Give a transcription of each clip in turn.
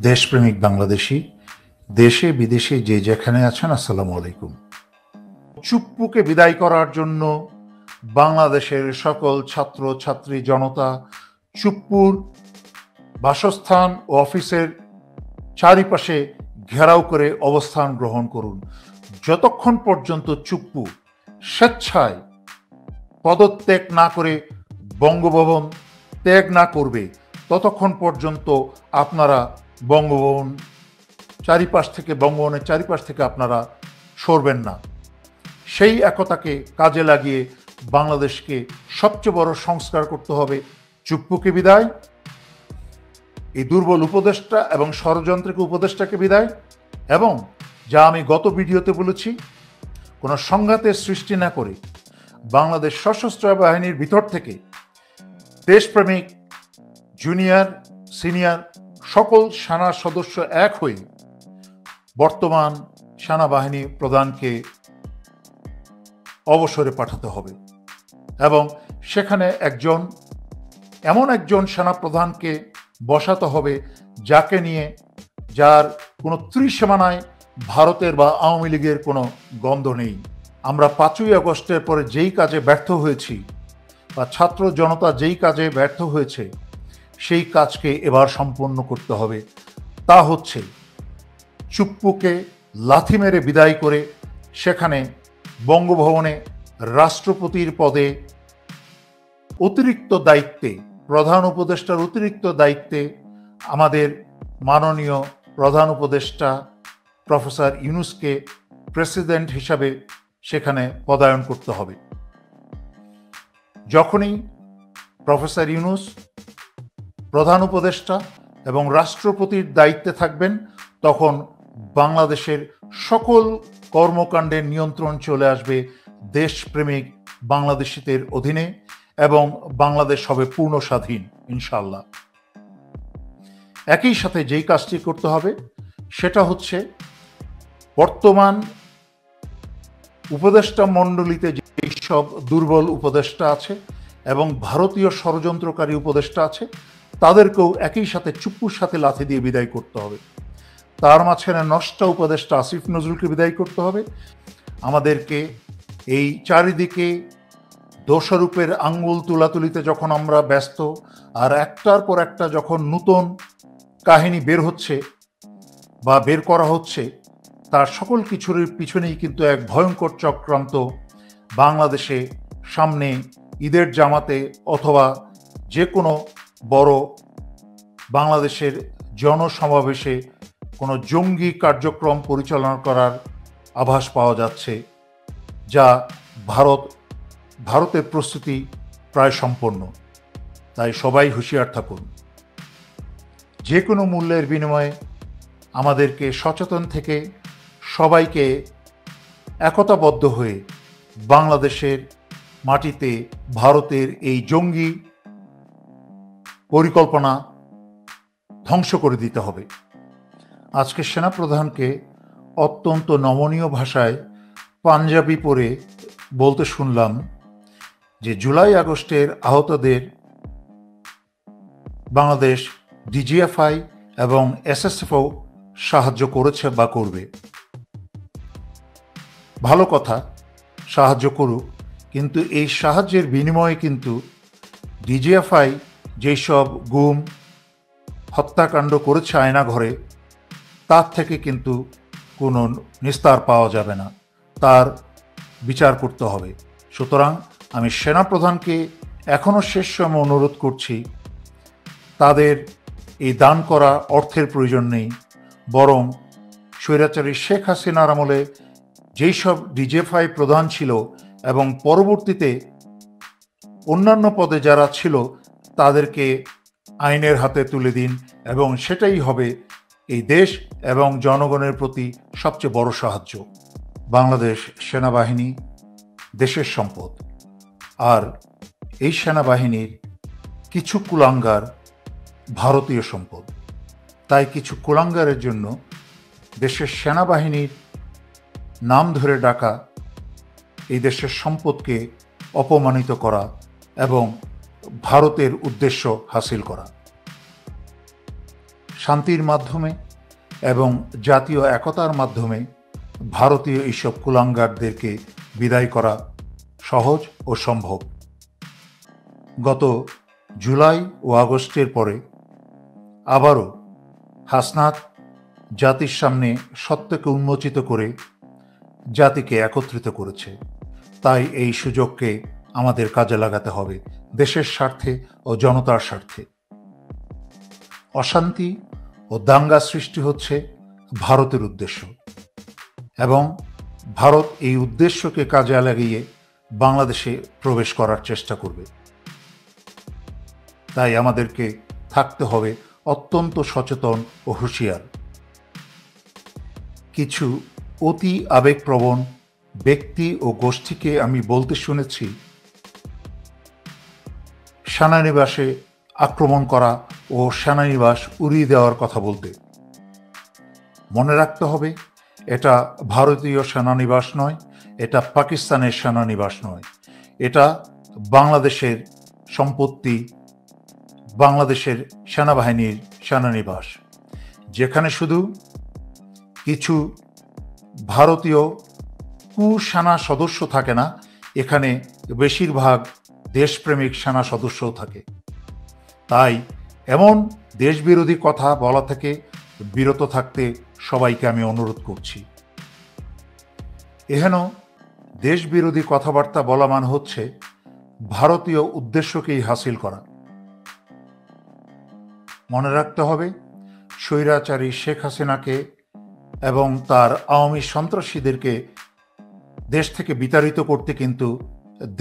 দেশপ্রেমিক বাংলাদেশি, দেশে বিদেশে যে যেখানে আছেন, আসসালামু আলাইকুম। চুপ্পুকে বিদায় করার জন্য বাংলাদেশের সকল ছাত্র ছাত্রী জনতা চুপ্পুর বাসস্থান ও অফিসের চারিপাশে ঘেরাও করে অবস্থান গ্রহণ করুন। যতক্ষণ পর্যন্ত চুপ্পু স্বেচ্ছায় পদত্যাগ না করে বঙ্গভবন ত্যাগ না করবে, ততক্ষণ পর্যন্ত আপনারা বঙ্গভবনের চারিপাশ থেকে আপনারা সরবেন না। সেই একতাকে কাজে লাগিয়ে বাংলাদেশকে সবচেয়ে বড় সংস্কার করতে হবে। চুপ্পুকে বিদায়, এই দুর্বল উপদেষ্টা এবং ষড়যন্ত্রকে উপদেষ্টাকে বিদায়, এবং যা আমি গত ভিডিওতে বলেছি, কোনো সংঘাতের সৃষ্টি না করে বাংলাদেশ সশস্ত্র বাহিনীর ভিতর থেকে দেশপ্রেমিক জুনিয়র সিনিয়র সকল সেনা সদস্য এক হয়ে বর্তমান সেনাবাহিনী প্রধানকে অবসরে পাঠাতে হবে এবং সেখানে এমন একজন সেনা প্রধানকে বসাতে হবে যার কোনো ত্রিসীমানায় ভারতের বা আওয়ামী লীগের কোনো গন্ধ নেই। আমরা 5ই আগস্টের পরে যেই কাজে ব্যর্থ হয়েছি বা ছাত্র জনতা যেই কাজে ব্যর্থ হয়েছে, সেই কাজকে এবার সম্পন্ন করতে হবে। তা হচ্ছে চুপ্পুকে লাথি মেরে বিদায় করে সেখানে বঙ্গভবনে রাষ্ট্রপতির পদে অতিরিক্ত দায়িত্বে, প্রধান উপদেষ্টার অতিরিক্ত দায়িত্বে আমাদের মাননীয় প্রধান উপদেষ্টা প্রফেসর ইউনূসকে প্রেসিডেন্ট হিসাবে সেখানে পদায়ন করতে হবে। যখনই প্রফেসর ইউনূস প্রধান উপদেষ্টা এবং রাষ্ট্রপতির দায়িত্বে থাকবেন, তখন বাংলাদেশের সকল কর্মকাণ্ডের নিয়ন্ত্রণ চলে আসবে দেশপ্রেমিক বাংলাদেশিদের অধীনে এবং বাংলাদেশ হবে পূর্ণ স্বাধীন ইনশাআল্লাহ। একই সাথে যেই কাজটি করতে হবে সেটা হচ্ছে বর্তমান উপদেষ্টা মণ্ডলীতে যেই সব দুর্বল উপদেষ্টা আছে এবং ভারতীয় ষড়যন্ত্রকারী উপদেষ্টা আছে, তাদেরকেও একই সাথে চুপ্পুর সাথে লাথি দিয়ে বিদায় করতে হবে। তার মাঝখানে নষ্ট উপদেষ্টা আসিফ নজরুলকে বিদায় করতে হবে। আমাদেরকে এই চারিদিকে দোষারোপের আঙ্গুল তুলাতুলিতে যখন আমরা ব্যস্ত, আর একটার পর একটা যখন নতুন কাহিনী বের করা হচ্ছে, তার সকল কিছুর পিছনেই কিন্তু এক ভয়ঙ্কর চক্রান্ত বাংলাদেশে সামনে ঈদের জামাতে অথবা যে কোনো বড় বাংলাদেশের জনসমাবেশে কোনো জঙ্গি কার্যক্রম পরিচালনা করার আভাস পাওয়া যাচ্ছে, যা ভারতের প্রস্তুতি প্রায় সম্পন্ন। তাই সবাই হুঁশিয়ার থাকুন। যে কোনো মূল্যের বিনিময়ে আমাদেরকে সচেতন থেকে সবাইকে একতাবদ্ধ হয়ে বাংলাদেশের মাটিতে ভারতের এই জঙ্গি পরিকল্পনা ধ্বংস করে দিতে হবে। আজকে সেনাপ্রধানকে অত্যন্ত নমনীয় ভাষায় পাঞ্জাবি পরে বলতে শুনলাম যে জুলাই আগস্টের আহতদের বাংলাদেশ ডিজিএফআই এবং এসএসএফও সাহায্য করেছে বা করবে। ভালো কথা, সাহায্য করুক, কিন্তু এই সাহায্যের বিনিময়ে কিন্তু ডিজিএফআই যেসব গুম হত্যাকাণ্ড করেছে আয়নাঘরে, তার থেকে কিন্তু কোনো নিস্তার পাওয়া যাবে না, তার বিচার করতে হবে। সুতরাং আমি সেনাপ্রধানকে এখনও শেষ সময় অনুরোধ করছি, তাদের এই দান করা অর্থের প্রয়োজন নেই, বরং স্বৈরাচারী শেখ হাসিনার আমলে যেই সব ডিজিএফআই প্রধান ছিল এবং পরবর্তীতে অন্যান্য পদে যারা ছিল, তাদেরকে আইনের হাতে তুলে দিন এবং সেটাই হবে এই দেশ এবং জনগণের প্রতি সবচেয়ে বড় সাহায্য। বাংলাদেশ সেনাবাহিনী দেশের সম্পদ, আর এই সেনাবাহিনীর কিছু কুলাঙ্গার ভারতীয় সম্পদ। তাই কিছু কুলাঙ্গারের জন্য দেশের সেনাবাহিনীর নাম ধরে ডাকা, এই দেশের সম্পদকে অপমানিত করা এবং ভারতের উদ্দেশ্য হাসিল করা। শান্তির মাধ্যমে এবং জাতীয় একতার মাধ্যমে ভারতীয় এইসব কুলাঙ্গারদেরকে বিদায় করা সহজ ও সম্ভব। গত জুলাই ও আগস্টের পরে আবারও হাসনাত জাতির সামনে সত্যকে উন্মোচিত করে জাতিকে একত্রিত করেছে। তাই এই সুযোগকে আমাদের কাজে লাগাতে হবে দেশের স্বার্থে ও জনতার স্বার্থে। অশান্তি ও দাঙ্গা সৃষ্টি হচ্ছে ভারতের উদ্দেশ্য এবং ভারত এই উদ্দেশ্যকে কাজে লাগিয়ে বাংলাদেশে প্রবেশ করার চেষ্টা করবে। তাই আমাদেরকে থাকতে হবে অত্যন্ত সচেতন ও হুঁশিয়ার। কিছু অতি আবেগপ্রবণ ব্যক্তি ও গোষ্ঠীকে আমি বলতে শুনেছি সেনানিবাসে আক্রমণ করা ও সেনানিবাস উড়িয়ে দেওয়ার কথা বলতে। মনে রাখতে হবে এটা ভারতীয় সেনানিবাস নয়, এটা পাকিস্তানের সেনানিবাস নয়, এটা বাংলাদেশের সম্পত্তি, বাংলাদেশের সেনাবাহিনীর সেনানিবাস, যেখানে শুধু কিছু ভারতীয় কুসেনা সদস্য থাকে না, এখানে বেশিরভাগ দেশপ্রেমিক সেনা সদস্যও থাকে। তাই এমন দেশবিরোধী কথা বলা থেকে বিরত থাকতে সবাইকে আমি অনুরোধ করছি। এহেন দেশবিরোধী কথাবার্তা বলা মানে হচ্ছে ভারতীয় উদ্দেশ্যকেই হাসিল করা। মনে রাখতে হবে স্বৈরাচারী শেখ হাসিনাকে এবং তার আওয়ামী সন্ত্রাসীদেরকে দেশ থেকে বিতাড়িত করতে কিন্তু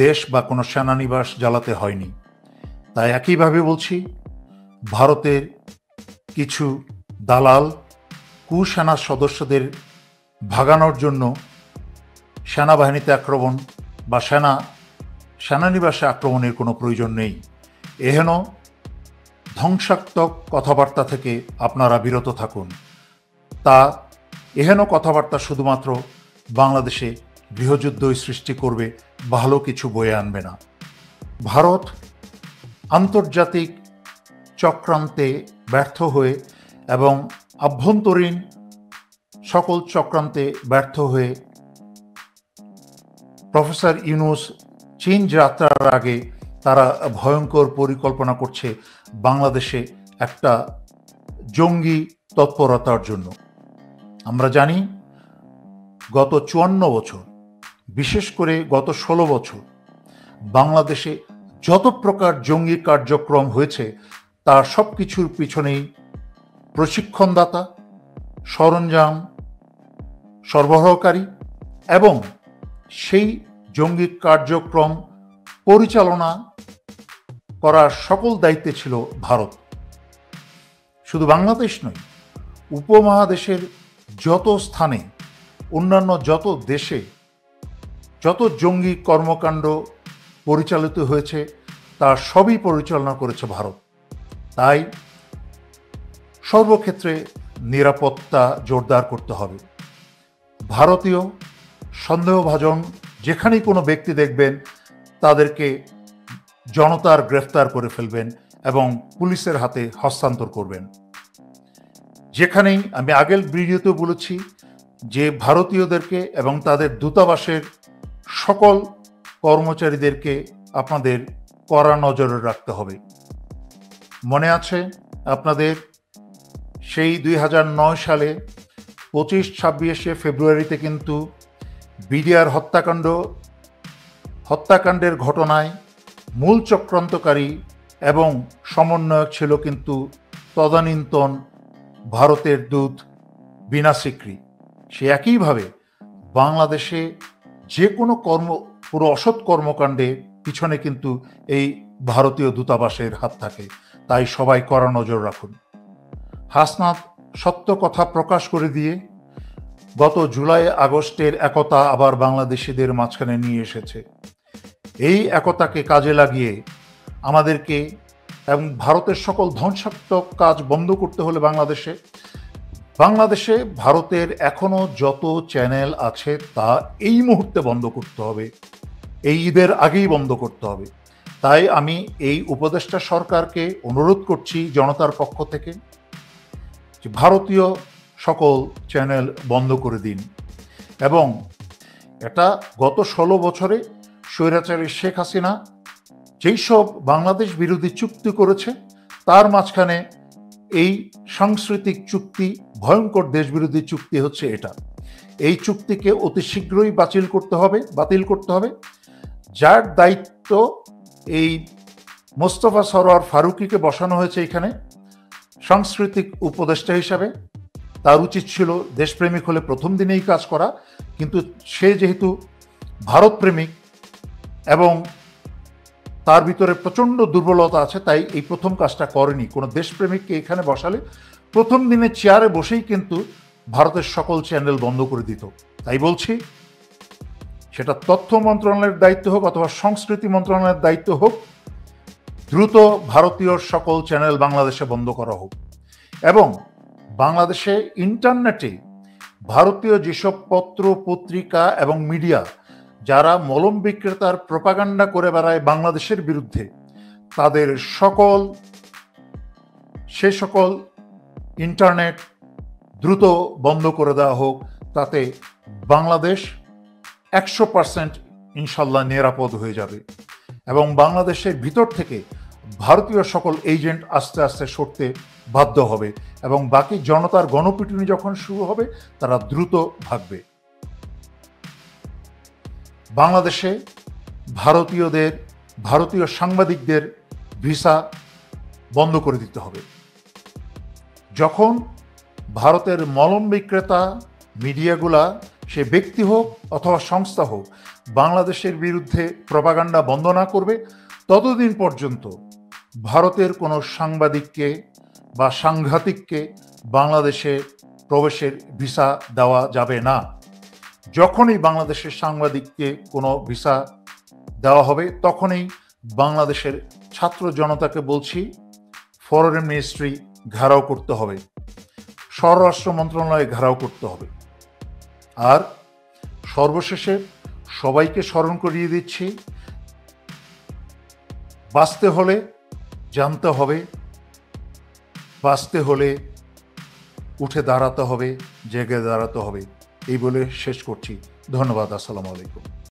দেশ বা কোনো সেনানিবাস জ্বালাতে হয়নি। তাই একইভাবে বলছি, ভারতের কিছু দালাল কুসেনা সদস্যদের ভাগানোর জন্য সেনাবাহিনীতে আক্রমণ বা সেনানিবাসে আক্রমণের কোনো প্রয়োজন নেই। এহেন ধ্বংসাত্মক কথাবার্তা থেকে আপনারা বিরত থাকুন। এহেন কথাবার্তা শুধুমাত্র বাংলাদেশে গৃহযুদ্ধই সৃষ্টি করবে, ভালো কিছু বয়ে আনবে না। ভারত আন্তর্জাতিক চক্রান্তে ব্যর্থ হয়ে এবং আভ্যন্তরীণ সকল চক্রান্তে ব্যর্থ হয়ে প্রফেসর ইউনূস চীন যাত্রার আগে তারা ভয়ঙ্কর পরিকল্পনা করছে বাংলাদেশে একটা জঙ্গি তৎপরতার জন্য। আমরা জানি গত 54 বছর, বিশেষ করে গত 16 বছর বাংলাদেশে যত প্রকার জঙ্গি কার্যক্রম হয়েছে তার সব কিছুর পিছনেই প্রশিক্ষণদাতা, সরঞ্জাম সরবরাহকারী এবং সেই জঙ্গি কার্যক্রম পরিচালনা করার সকল দায়িত্বে ছিল ভারত। শুধু বাংলাদেশ নয়, উপমহাদেশের যত স্থানে, অন্যান্য যত দেশে যত জঙ্গি কর্মকাণ্ড পরিচালিত হয়েছে তার সবই পরিচালনা করেছে ভারত। তাই সর্বক্ষেত্রে নিরাপত্তা জোরদার করতে হবে। ভারতীয় সন্দেহভাজন যেখানেই কোনো ব্যক্তি দেখবেন তাদেরকে জনতার গ্রেফতার করে ফেলবেন এবং পুলিশের হাতে হস্তান্তর করবেন। যেখানেই, আমি আগের ভিডিওতে বলেছি যে ভারতীয়দেরকে এবং তাদের দূতাবাসের সকল কর্মচারীদেরকে আপনাদের কড়া নজরে রাখতে হবে। মনে আছে আপনাদের সেই 2009 সালে 25-26 ফেব্রুয়ারিতে কিন্তু বিডিআর হত্যাকাণ্ডের ঘটনায় মূল চক্রান্তকারী এবং সমন্বয়ক ছিল কিন্তু তদানীন্তন ভারতের দূত বিনা সিকরি। সে একইভাবে বাংলাদেশে যে কোনো পুরো অসৎ কর্মকাণ্ডে পিছনে কিন্তু এই ভারতীয় দূতাবাসের হাত থাকে। তাই সবাই কড়া নজর রাখুন। হাসনাত সত্য কথা প্রকাশ করে দিয়ে গত জুলাই আগস্টের একতা আবার বাংলাদেশিদের মাঝখানে নিয়ে এসেছে। এই একতাকে কাজে লাগিয়ে আমাদেরকে এবং ভারতের সকল ধ্বংসাত্মক কাজ বন্ধ করতে হলে বাংলাদেশে ভারতের এখনো যত চ্যানেল আছে তা এই মুহূর্তে বন্ধ করতে হবে, এই ঈদের আগেই বন্ধ করতে হবে। তাই আমি এই উপদেষ্টা সরকারকে অনুরোধ করছি জনতার পক্ষ থেকে যে ভারতীয় সকল চ্যানেল বন্ধ করে দিন। এবং এটা গত 16 বছরে স্বৈরাচারী শেখ হাসিনা যেই সব বাংলাদেশ বিরোধী চুক্তি করেছে, তার মাঝখানে এই সাংস্কৃতিক চুক্তি, ভয়ঙ্কর দেশবিরোধী চুক্তি হচ্ছে এটা। এই চুক্তিকে অতি শীঘ্রই বাতিল করতে হবে। যার দায়িত্ব এই মোস্তফা সরোয়ার ফারুকীকে বসানো হয়েছে এখানে সাংস্কৃতিক উপদেষ্টা হিসাবে। তার উচিত ছিল দেশপ্রেমিক হলে প্রথম দিনেই কাজ করা, কিন্তু সে যেহেতু ভারতপ্রেমিক এবং তার ভিতরে প্রচণ্ড দুর্বলতা আছে, তাই এই প্রথম কাজটা করেনি। কোনো দেশপ্রেমিককে এখানে বসালে প্রথম দিনে চেয়ারে বসেই কিন্তু ভারতের সকল চ্যানেল বন্ধ করে দিত। তাই বলছি, সেটা তথ্য মন্ত্রণালয়ের দায়িত্ব হোক অথবা সংস্কৃতি মন্ত্রণালয়ের দায়িত্ব হোক, দ্রুত ভারতীয় সকল চ্যানেল বাংলাদেশে বন্ধ করা হোক। এবং বাংলাদেশে ইন্টারনেটে ভারতীয় যেসব পত্র পত্রিকা এবং মিডিয়া যারা মলম বিক্রেতার প্রপাগান্ডা করে বেড়ায় বাংলাদেশের বিরুদ্ধে, তাদের সে সকল ইন্টারনেট দ্রুত বন্ধ করে দেওয়া হোক। তাতে বাংলাদেশ 100% ইনশাল্লাহ নিরাপদ হয়ে যাবে এবং বাংলাদেশের ভিতর থেকে ভারতীয় সকল এজেন্ট আস্তে আস্তে সরতে বাধ্য হবে এবং বাকি জনতার গণপিটুনি যখন শুরু হবে তারা দ্রুত ভাগবে। বাংলাদেশে ভারতীয় সাংবাদিকদের ভিসা বন্ধ করে দিতে হবে। যখন ভারতের মলম বিক্রেতা মিডিয়াগুলা, সে ব্যক্তি হোক অথবা সংস্থা হোক, বাংলাদেশের বিরুদ্ধে প্রপাগান্ডা বন্ধ না করবে, ততদিন পর্যন্ত ভারতের কোনো সাংবাদিককে বা সাংঘাতিককে বাংলাদেশে প্রবেশের ভিসা দেওয়া যাবে না। যখনই বাংলাদেশের সাংবাদিককে কোনো ভিসা দেওয়া হবে, তখনই বাংলাদেশের ছাত্র জনতাকে বলছি, ফরেন মিনিস্ট্রি ঘেরাও করতে হবে, স্বরাষ্ট্র মন্ত্রণালয় ঘেরাও করতে হবে। আর সর্বশেষে সবাইকে স্মরণ করিয়ে দিচ্ছি, বাঁচতে হলে জানতে হবে, বাঁচতে হলে উঠে দাঁড়াতে হবে, জেগে দাঁড়াতে হবে। এই বলে শেষ করছি। ধন্যবাদ। আসসালামু আলাইকুম।